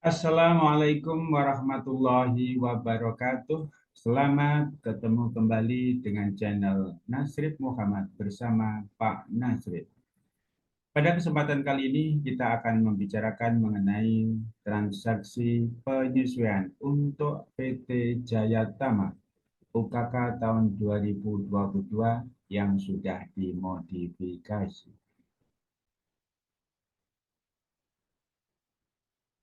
Assalamualaikum warahmatullahi wabarakatuh. Selamat ketemu kembali dengan channel Nasrib Muhammad bersama Pak Nasrib. Pada kesempatan kali ini kita akan membicarakan mengenai transaksi penyesuaian untuk PT Jaya Tama UKK tahun 2022 yang sudah dimodifikasi.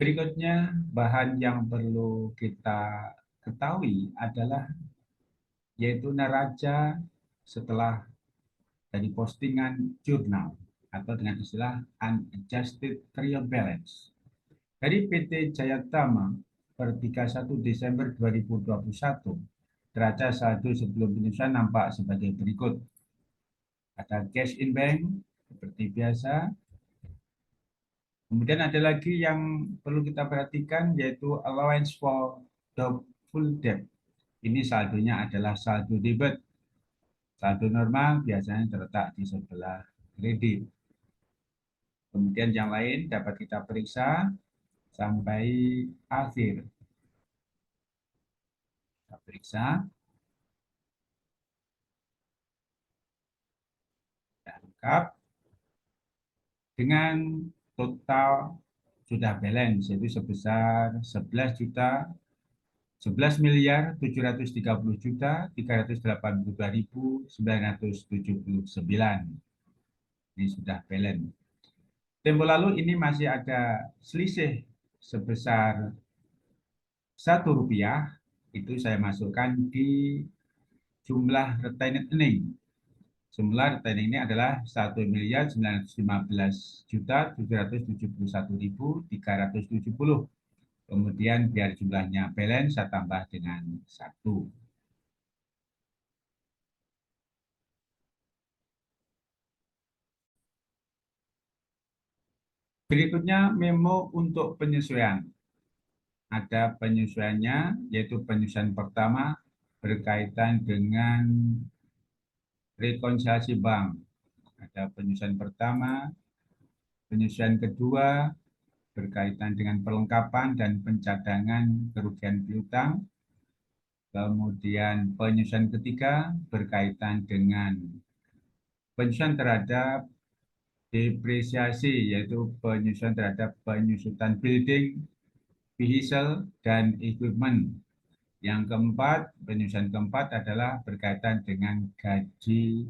Berikutnya, bahan yang perlu kita ketahui adalah yaitu neraca setelah dari postingan jurnal atau dengan istilah unadjusted trial balance. Dari PT Jaya Tama per 31 Desember 2021, neraca saldo sebelum penyusunan nampak sebagai berikut. Ada cash in bank seperti biasa. Kemudian ada lagi yang perlu kita perhatikan yaitu allowance for doubtful debt. Ini saldonya adalah saldo debit. Saldo normal biasanya terletak di sebelah kredit. Kemudian yang lain dapat kita periksa sampai akhir. Kita periksa, lengkap dengan total sudah balance yaitu sebesar 11 miliar 730 juta 382.979. Ini sudah balance. Tempo lalu ini masih ada selisih sebesar Rp1, itu saya masukkan di jumlah retained earning. Jumlah retained ini adalah 1.915.771.370. Kemudian biar jumlahnya balance saya tambah dengan 1. Berikutnya memo untuk penyesuaian. Ada penyesuaiannya, yaitu penyesuaian pertama berkaitan dengan rekonsiliasi bank. Ada penyesuaian pertama, penyesuaian kedua berkaitan dengan perlengkapan dan pencadangan kerugian piutang. Kemudian penyesuaian ketiga berkaitan dengan penyesuaian terhadap depresiasi, yaitu penyesuaian terhadap penyusutan building, vehicle, dan equipment. Yang keempat, penyusunan keempat adalah berkaitan dengan gaji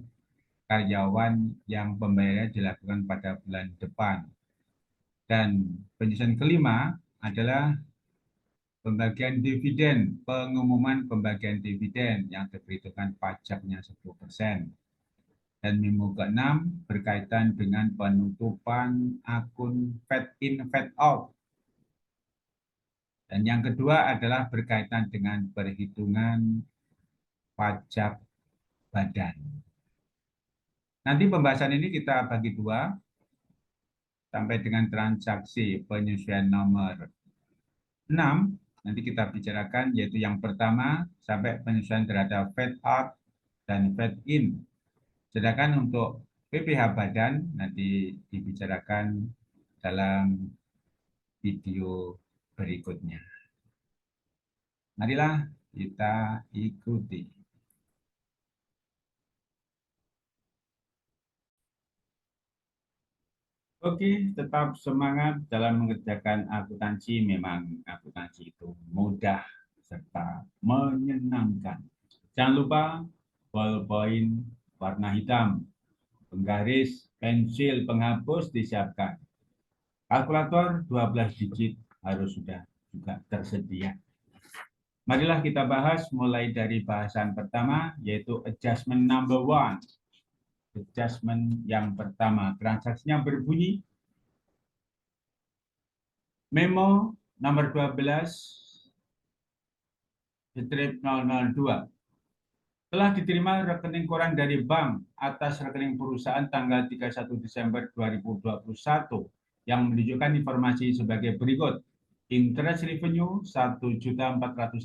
karyawan yang pembayarannya dilakukan pada bulan depan. Dan penyusunan kelima adalah pembagian dividen, pengumuman pembagian dividen yang diperhitungkan pajaknya 10%. Dan memo ke-6 berkaitan dengan penutupan akun fed in, fed out. Dan yang kedua adalah berkaitan dengan perhitungan pajak badan. Nanti pembahasan ini kita bagi dua, sampai dengan transaksi penyesuaian nomor 6, nanti kita bicarakan yaitu yang pertama sampai penyesuaian terhadap fed out dan fed in. Sedangkan untuk PPh badan nanti dibicarakan dalam video berikutnya. Marilah kita ikuti. Oke, tetap semangat dalam mengerjakan akuntansi. Memang akuntansi itu mudah serta menyenangkan. Jangan lupa ballpoint warna hitam, penggaris, pensil, penghapus disiapkan. Kalkulator 12 digit harus sudah juga tersedia. Marilah kita bahas mulai dari bahasan pertama, yaitu adjustment number 1. Adjustment yang pertama, transaksinya berbunyi memo nomor 12 strip 002. Telah diterima rekening koran dari bank atas rekening perusahaan tanggal 31 Desember 2021 yang menunjukkan informasi sebagai berikut. Interest revenue 1.401.700.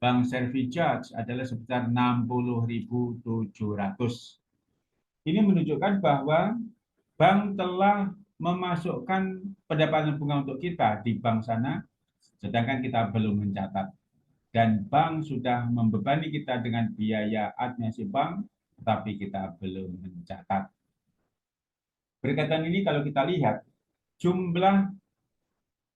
Bank service charge adalah sebesar 60.700. Ini menunjukkan bahwa bank telah memasukkan pendapatan bunga untuk kita di bank sana, sedangkan kita belum mencatat. Dan bank sudah membebani kita dengan biaya administrasi bank, tapi kita belum mencatat. Berkaitan ini kalau kita lihat, jumlah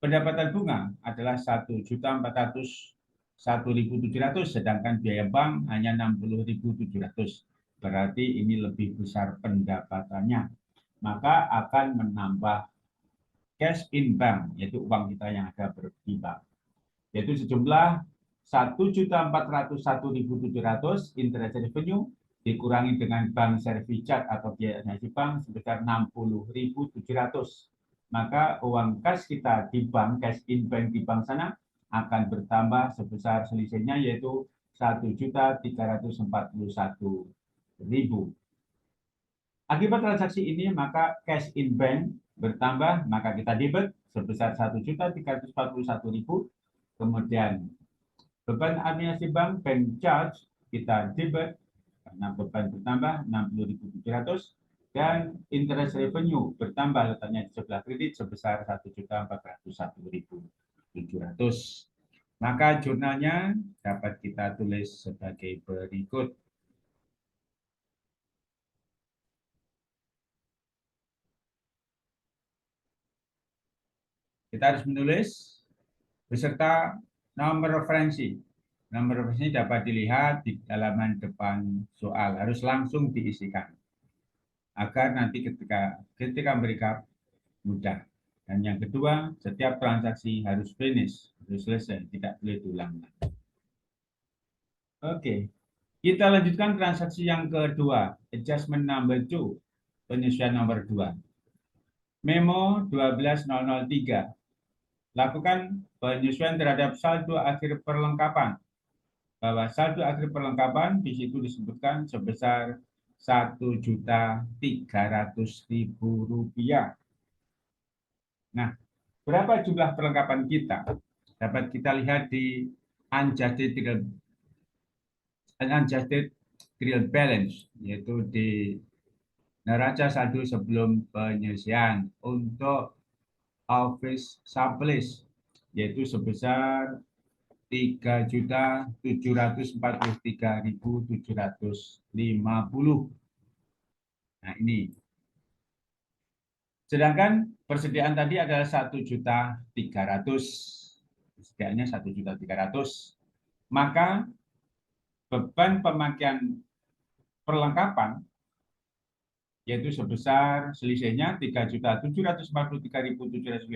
pendapatan bunga adalah 1.401.700, sedangkan biaya bank hanya 60.700. Berarti ini lebih besar pendapatannya. Maka akan menambah cash in bank, yaitu uang kita yang ada di bank. Yaitu sejumlah 1.401.700 interest revenue dikurangi dengan bank service charge atau biaya administrasi bank sebesar 60.700. Maka uang cash kita di bank, cash in bank di bank sana akan bertambah sebesar selisihnya yaitu 1.341.000. Akibat transaksi ini maka cash in bank bertambah, maka kita debit sebesar 1.341.000. Kemudian beban administrasi bank charge kita debit karena beban bertambah 60.700 dan interest revenue bertambah letaknya di sebelah kredit sebesar 1.401.700. Maka jurnalnya dapat kita tulis sebagai berikut. Kita harus menulis beserta nomor referensi. Nomor referensi dapat dilihat di halaman depan soal. Harus langsung diisikan agar nanti ketika mereka mudah. Dan yang kedua, setiap transaksi harus finish, harus selesai, tidak boleh diulang. Oke, kita lanjutkan transaksi yang kedua, adjustment number 2, penyesuaian nomor 2. Memo 12003. Lakukan penyesuaian terhadap saldo akhir perlengkapan. Bahwa saldo akhir perlengkapan di situ disebutkan sebesar Rp1.300.000. Nah, berapa jumlah perlengkapan kita? Dapat kita lihat di unadjusted real balance, yaitu di neraca saldo sebelum penyelesaian untuk office supplies, yaitu sebesar 3.743.750. Nah, ini. Sedangkan persediaan tadi adalah 1.300.000. Persediaannya 1.300.000. Maka beban pemakaian perlengkapan yaitu sebesar selisihnya 3.743.750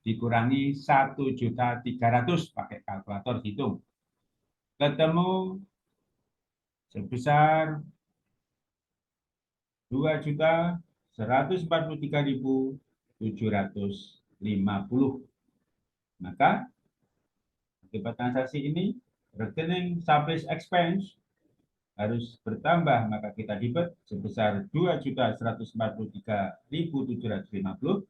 dikurangi 1.300.000 pakai kalkulator hitung. Ketemu sebesar 2.143.750. Maka akibat transaksi ini rekening supplies expense harus bertambah, maka kita debit sebesar 2.143.750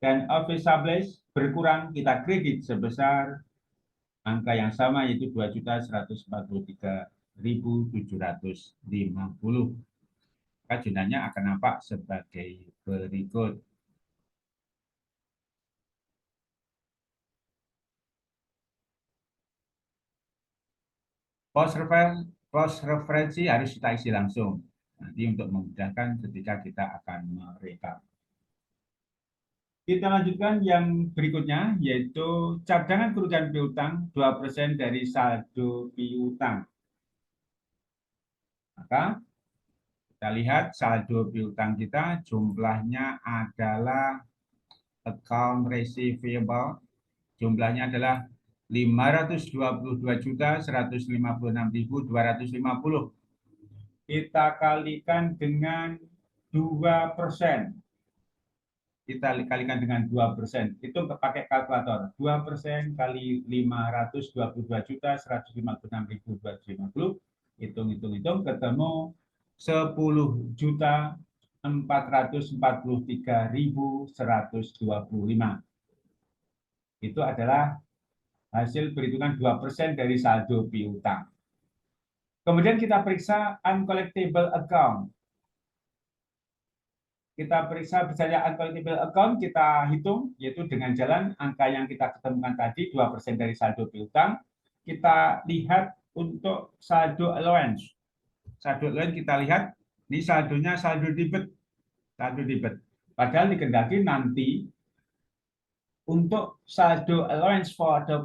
dan office supplies berkurang, kita kredit sebesar angka yang sama yaitu 2.143.750. Maka jurnalnya akan nampak sebagai berikut. Post referensi harus kita isi langsung. Nanti untuk memudahkan ketika kita akan merekap. Kita lanjutkan yang berikutnya, yaitu cadangan kerugian piutang 2% dari saldo piutang. Maka kita lihat saldo piutang kita jumlahnya adalah account receivable, jumlahnya adalah 522.156.250. Kita kalikan dengan 2%. Kita kalikan dengan 2%. Itu pakai kalkulator. 2% kali 522.156.250. Hitung, ketemu 10.443.125. Itu adalah hasil perhitungan 2% dari saldo piutang. Kemudian kita periksa uncollectible account. kita periksa besarnya uncollectible account, kita hitung, yaitu dengan jalan angka yang kita ketemukan tadi, 2% dari saldo piutang. Kita lihat untuk saldo allowance. Saldo allowance kita lihat, ini saldonya saldo debit. Saldo debit. Padahal dikendaki nanti untuk saldo allowance for the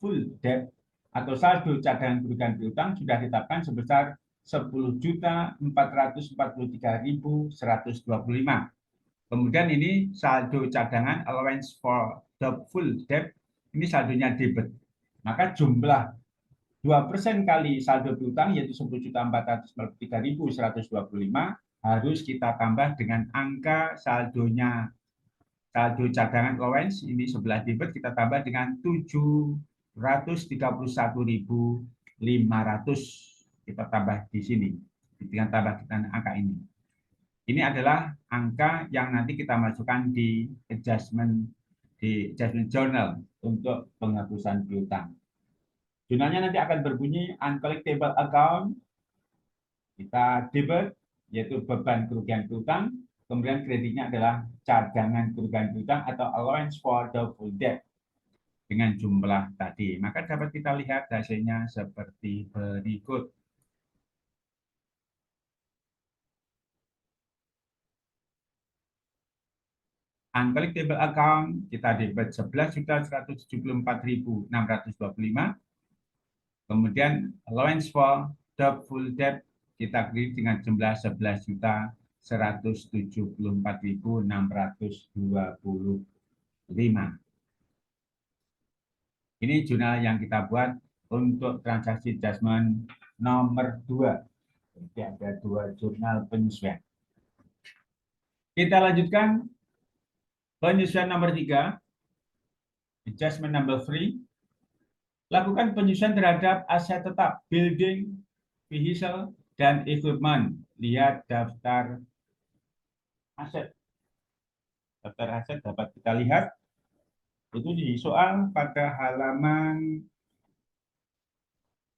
full debt atau saldo cadangan kerugian piutang sudah ditetapkan sebesar 10.443.125. Kemudian ini saldo cadangan allowance for the full debt, ini saldonya debit. Maka jumlah 2% kali saldo piutang yaitu 10.443.125 harus kita tambah dengan angka saldonya saldo cadangan allowance ini sebelah debit kita tambah dengan 731.500 kita tambah di sini dengan tambah kita angka ini. Ini adalah angka yang nanti kita masukkan di adjustment journal untuk penghapusan piutang. Jurnalnya nanti akan berbunyi uncollectible account, kita debit, yaitu beban kerugian piutang, kemudian kreditnya adalah cadangan kerugian piutang atau allowance for the full debt dengan jumlah tadi. Maka dapat kita lihat hasilnya seperti berikut. Uncollectible account kita debit 11.174.625. Kemudian allowance for the full debt kita kredit dengan jumlah 11.174.625. Ini jurnal yang kita buat untuk transaksi adjustment nomor 2. Jadi ada 2 jurnal penyesuaian. Kita lanjutkan penyesuaian nomor 3. Adjustment number 3. Lakukan penyesuaian terhadap aset tetap, building, vehicle, dan equipment. Lihat daftar aset. Daftar aset dapat kita lihat. Itu di soal pada halaman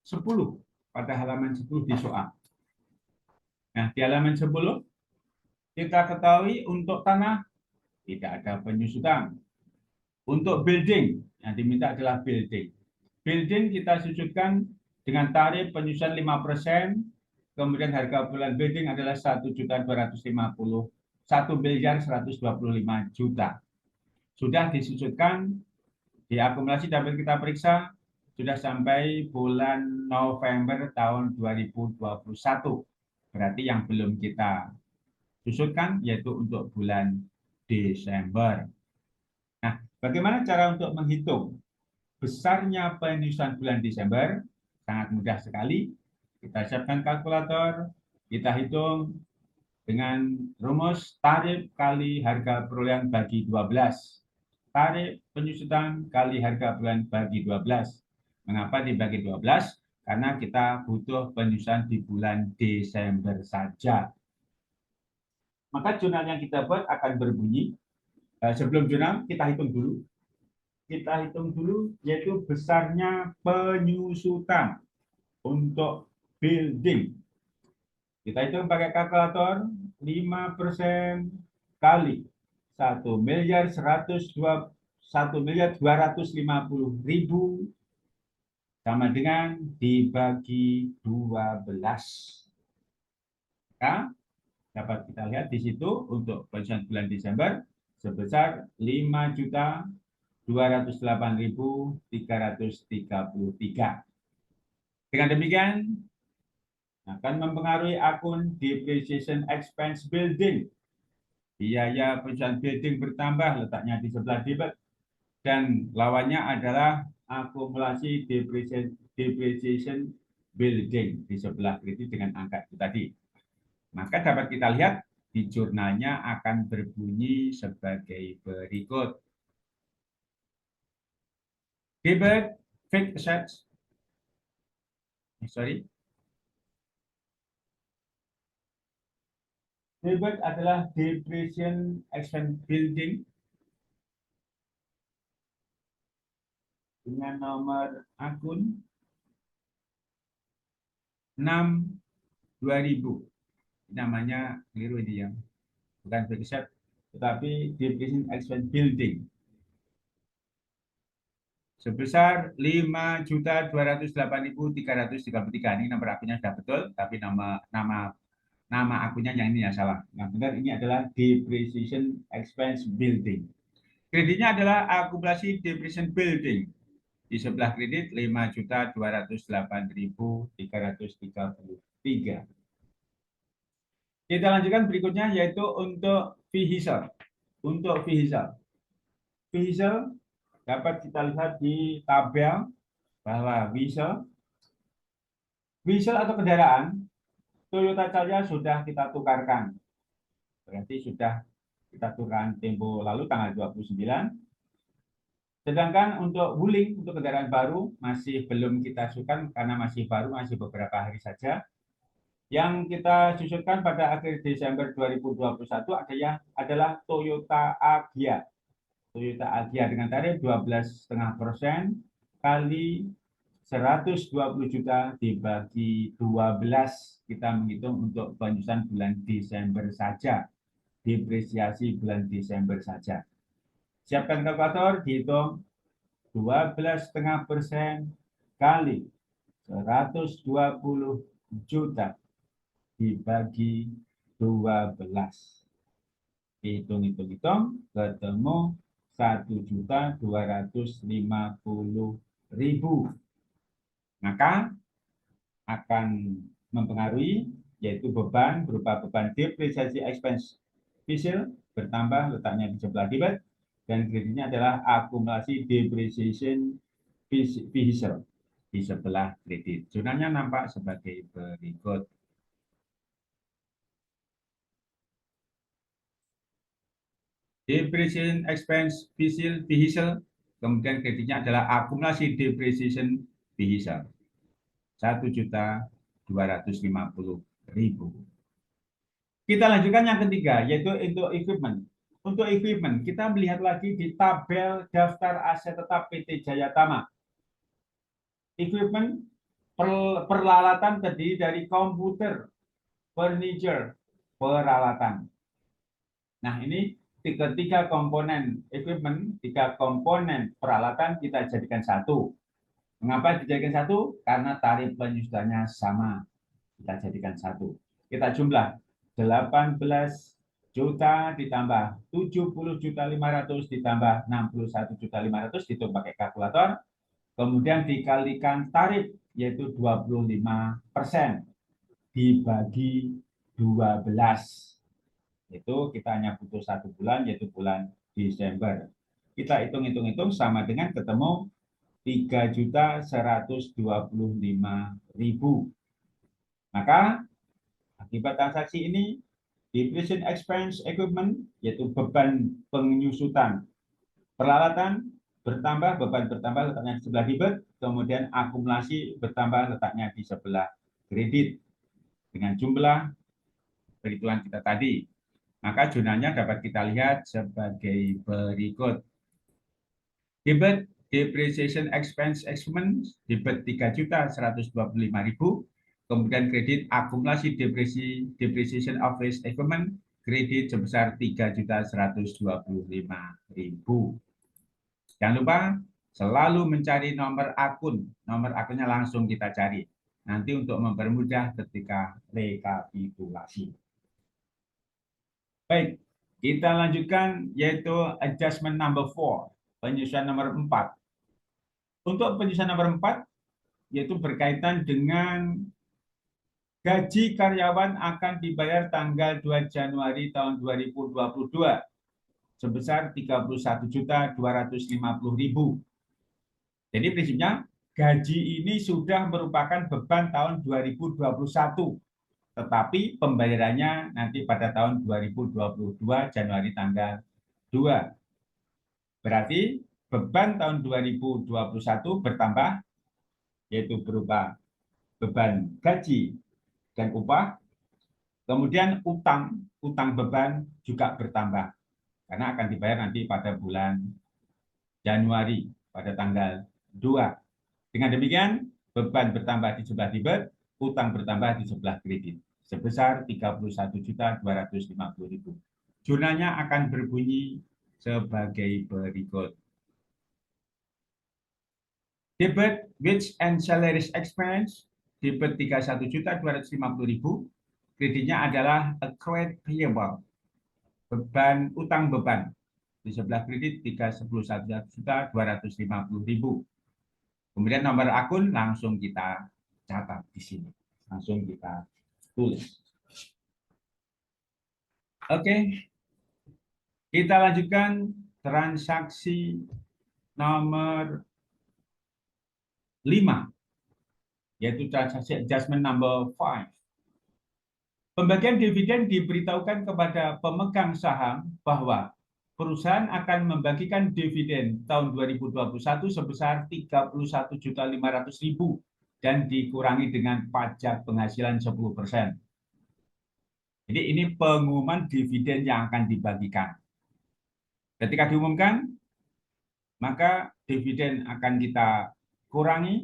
10. Pada halaman 10 di soal. Nah, di halaman 10, kita ketahui untuk tanah tidak ada penyusutan. Untuk building, yang diminta adalah building. Building kita susutkan dengan tarif penyusutan 5%, kemudian harga bulan building adalah 1.125.000.000. Sudah disusutkan, diakumulasi dapat kita periksa, sudah sampai bulan November tahun 2021. Berarti yang belum kita susutkan yaitu untuk bulan Desember. Nah, bagaimana cara untuk menghitung besarnya penyusutan bulan Desember? Sangat mudah sekali. Kita siapkan kalkulator, kita hitung dengan rumus tarif kali harga perolehan bagi 12. Tarif penyusutan kali harga bulan bagi 12. Mengapa dibagi 12? Karena kita butuh penyusutan di bulan Desember saja. Maka jurnal yang kita buat akan berbunyi, sebelum jurnal kita hitung dulu. Kita hitung dulu yaitu besarnya penyusutan untuk building. Kita hitung pakai kalkulator 5% kali 1.250.000 sama dengan dibagi 12. Maka dapat kita lihat di situ untuk penyusutan bulan Desember sebesar 5.208.333. Dengan demikian akan mempengaruhi akun depreciation expense building. Biaya penyusutan building bertambah, letaknya di sebelah debit, dan lawannya adalah akumulasi depreciation building di sebelah kredit dengan angka itu tadi. Maka dapat kita lihat di jurnalnya akan berbunyi sebagai berikut. Debit fixed assets. Debit adalah depreciation expense building dengan nomor akun 6 2000. Namanya keliru ini ya. bukan fixed asset, tetapi depreciation expense building sebesar 5.208.333. Ini nomor akunnya sudah betul, tapi nama nama nama akunnya yang ini ya salah. Yang benar ini adalah depreciation expense building. Kreditnya adalah akumulasi depreciation building. Di sebelah kredit 5.208.333. Kita lanjutkan berikutnya yaitu untuk vehicle. Untuk vehicle. Vehicle dapat kita lihat di tabel bahwa vehicle atau kendaraan Toyota Calya sudah kita tukarkan. Berarti sudah kita tukarkan tempo lalu tanggal 29. Sedangkan untuk Wuling, untuk kendaraan baru, masih belum kita susun karena masih baru, masih beberapa hari saja. Yang kita susutkan pada akhir Desember 2021 adalah Toyota Agya. Toyota Agya dengan tarif 12,5% kali 120 juta dibagi 12. Kita menghitung untuk penyusunan bulan Desember saja. Depresiasi bulan Desember saja. Siapkan kalkulator, dihitung 12,5% kali 120 juta dibagi 12. Hitung, ketemu 1.250.000. Maka akan mempengaruhi yaitu beban berupa beban depresiasi expense fisil bertambah letaknya di sebelah debit dan kreditnya adalah akumulasi depreciation fisil di sebelah kredit. Jurnalnya nampak sebagai berikut. Depreciation expense vehicle, kemudian kreditnya adalah akumulasi depreciation vehicle 1.250.000. Kita lanjutkan yang ketiga, yaitu untuk equipment. Untuk equipment, kita melihat lagi di tabel daftar aset tetap PT Jaya Tama. Equipment peralatan terdiri dari komputer, furniture, peralatan. Nah, ini tiga komponen equipment, 3 komponen peralatan kita jadikan satu. Mengapa dijadikan satu? Karena tarif penyusutannya sama. Kita jadikan satu. Kita jumlah 18 juta ditambah 70.500.000 ditambah 61.500.000 dihitung pakai kalkulator. Kemudian dikalikan tarif yaitu 25% dibagi 12. Itu kita hanya butuh 1 bulan yaitu bulan Desember. Kita hitung sama dengan ketemu 3.125.000. Maka akibat transaksi ini depreciation expense equipment yaitu beban penyusutan peralatan bertambah, beban bertambah letaknya di sebelah debit, kemudian akumulasi bertambah letaknya di sebelah kredit dengan jumlah perhitungan kita tadi. Maka jurnalnya dapat kita lihat sebagai berikut. Debit depreciation expense equipment debit 3.125.000, kemudian kredit akumulasi depreciation of fixed equipment kredit sebesar 3.125.000. Jangan lupa selalu mencari nomor akun. Nomor akunnya langsung kita cari. Nanti untuk mempermudah ketika rekapitulasi. Baik, kita lanjutkan yaitu adjustment number 4, penyusunan nomor 4. Untuk penyusunan nomor 4 yaitu berkaitan dengan gaji karyawan akan dibayar tanggal 2 Januari tahun 2022 sebesar 31.250.000. Jadi prinsipnya gaji ini sudah merupakan beban tahun 2021. Tetapi pembayarannya nanti pada tahun 2022 Januari tanggal 2. Berarti beban tahun 2021 bertambah, yaitu berupa beban gaji dan upah. Kemudian utang beban juga bertambah, karena akan dibayar nanti pada bulan Januari pada tanggal 2. Dengan demikian, beban bertambah di sebelah debit, utang bertambah di sebelah kredit sebesar 31.250.000. Jurnalnya akan berbunyi sebagai berikut. Debit wage and salaries expense, debit 31.250.000, kreditnya adalah accrued payable, beban utang beban. Di sebelah kredit 31.250.000. Kemudian nomor akun langsung kita catat di sini. Langsung kita tulis. Oke, kita lanjutkan transaksi nomor 5, yaitu transaksi adjustment number 5. Pembagian dividen diberitahukan kepada pemegang saham bahwa perusahaan akan membagikan dividen tahun 2021 sebesar 31.500.000 dan dikurangi dengan pajak penghasilan 10%. Jadi ini pengumuman dividen yang akan dibagikan. Ketika diumumkan, maka dividen akan kita kurangi.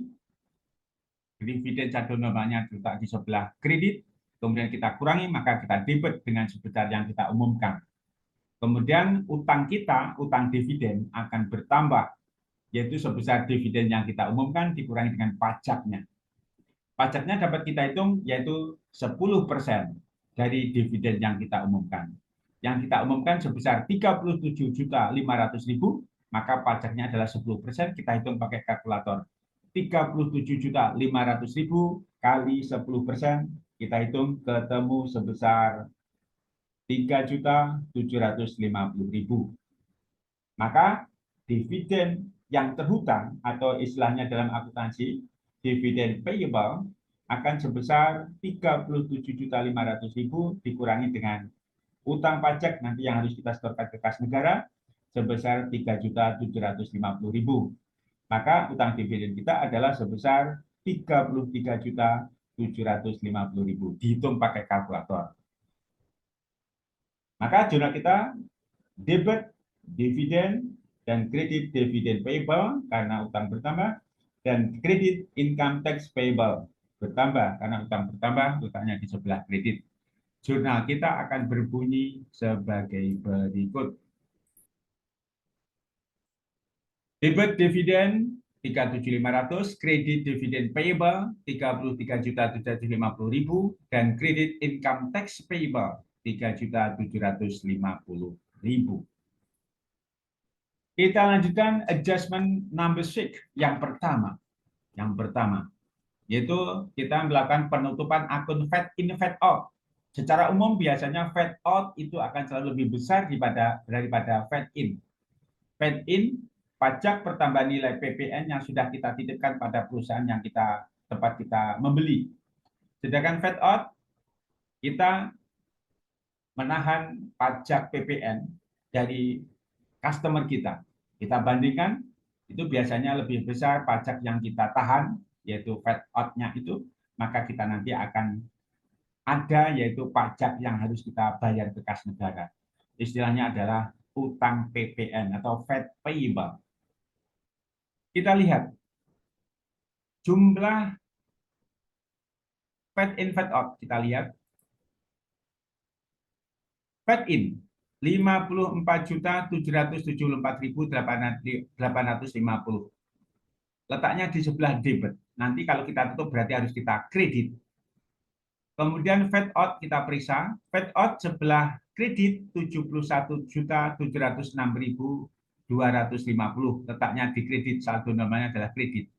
Dividen saldo normalnya letak di sebelah kredit, kemudian kita kurangi, maka kita debit dengan sebesar yang kita umumkan. Kemudian utang kita, utang dividen akan bertambah, yaitu sebesar dividen yang kita umumkan dikurangi dengan pajaknya. Pajaknya dapat kita hitung yaitu 10% dari dividen yang kita umumkan. Yang kita umumkan sebesar 37.500.000, maka pajaknya adalah 10%, kita hitung pakai kalkulator. 37.500.000 kali 10%, kita hitung ketemu sebesar 3.750.000. Maka dividen yang terhutang atau istilahnya dalam akuntansi dividen payable akan sebesar 37.500.000 dikurangi dengan utang pajak nanti yang harus kita setorkan ke kas negara sebesar 3.750.000. Maka utang dividen kita adalah sebesar 33.750.000. Dihitung pakai kalkulator. Maka jurnal kita debit dividen dan kredit dividen payable karena utang bertambah, dan kredit income tax payable bertambah karena utang bertambah, utangnya di sebelah kredit. Jurnal kita akan berbunyi sebagai berikut. Debit dividen 37.500, kredit dividen payable 33.750.000, dan kredit income tax payable 3.750.000. Kita lanjutkan adjustment number 6 yang pertama. Yang pertama, yaitu kita melakukan penutupan akun fed in fed out. Secara umum biasanya fed out itu akan selalu lebih besar daripada fed in. Fed in, pajak pertambahan nilai PPN yang sudah kita titipkan pada perusahaan yang tempat kita membeli. Sedangkan fed out, kita menahan pajak PPN dari customer kita. Kita bandingkan, itu biasanya lebih besar pajak yang kita tahan, yaitu fed out-nya itu, maka kita nanti akan ada yaitu pajak yang harus kita bayar ke kas negara. Istilahnya adalah utang PPN atau fed payable. Kita lihat jumlah fed in fed out, kita lihat fed in 54.774.850. Letaknya di sebelah debit. Nanti kalau kita tutup berarti harus kita kredit. Kemudian fed out kita periksa. Fed out sebelah kredit 71.706.250. Letaknya di kredit, saldo normalnya adalah kredit.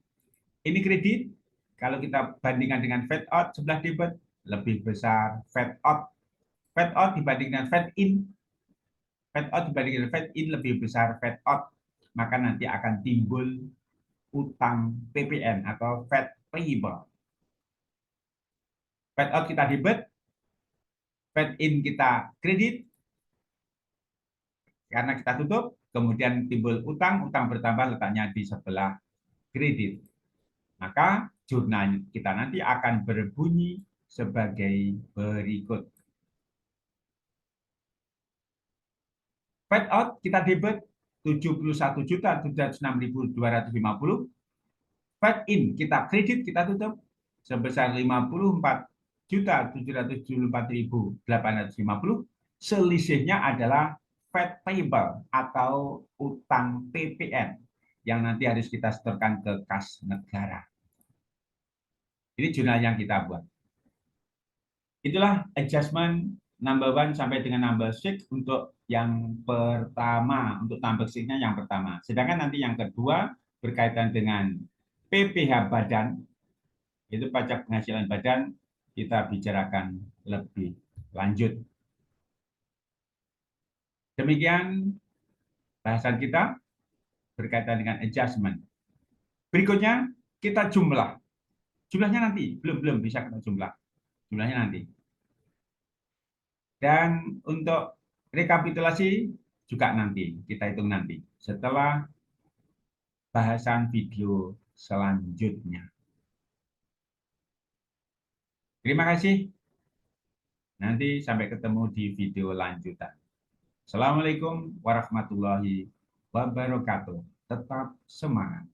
Ini kredit. Kalau kita bandingkan dengan fed out sebelah debit, lebih besar fed out. Fed out dibandingkan fed in. Fed out dibandingkan fed in lebih besar fed out. Maka nanti akan timbul utang PPN atau fed payable. Fed out kita debit, fed in kita kredit, karena kita tutup, kemudian timbul utang bertambah letaknya di sebelah kredit. Maka jurnal kita nanti akan berbunyi sebagai berikut. Fed out kita debit 71.706.250. Fed in kita kredit, kita tutup sebesar 54.774.850. selisihnya adalah VAT payable atau utang PPN yang nanti harus kita setorkan ke kas negara. Ini jurnal yang kita buat. Itulah adjustment number one sampai dengan number six untuk yang pertama, untuk number six-nya yang pertama. Sedangkan nanti yang kedua berkaitan dengan PPh badan, itu pajak penghasilan badan, kita bicarakan lebih lanjut. Demikian bahasan kita berkaitan dengan adjustment. Berikutnya kita jumlah. Jumlahnya nanti, belum bisa kita jumlah. Jumlahnya nanti. Dan untuk rekapitulasi juga nanti, kita hitung nanti. Setelah bahasan video selanjutnya. Terima kasih. Nanti sampai ketemu di video lanjutan. Assalamualaikum warahmatullahi wabarakatuh. Tetap semangat.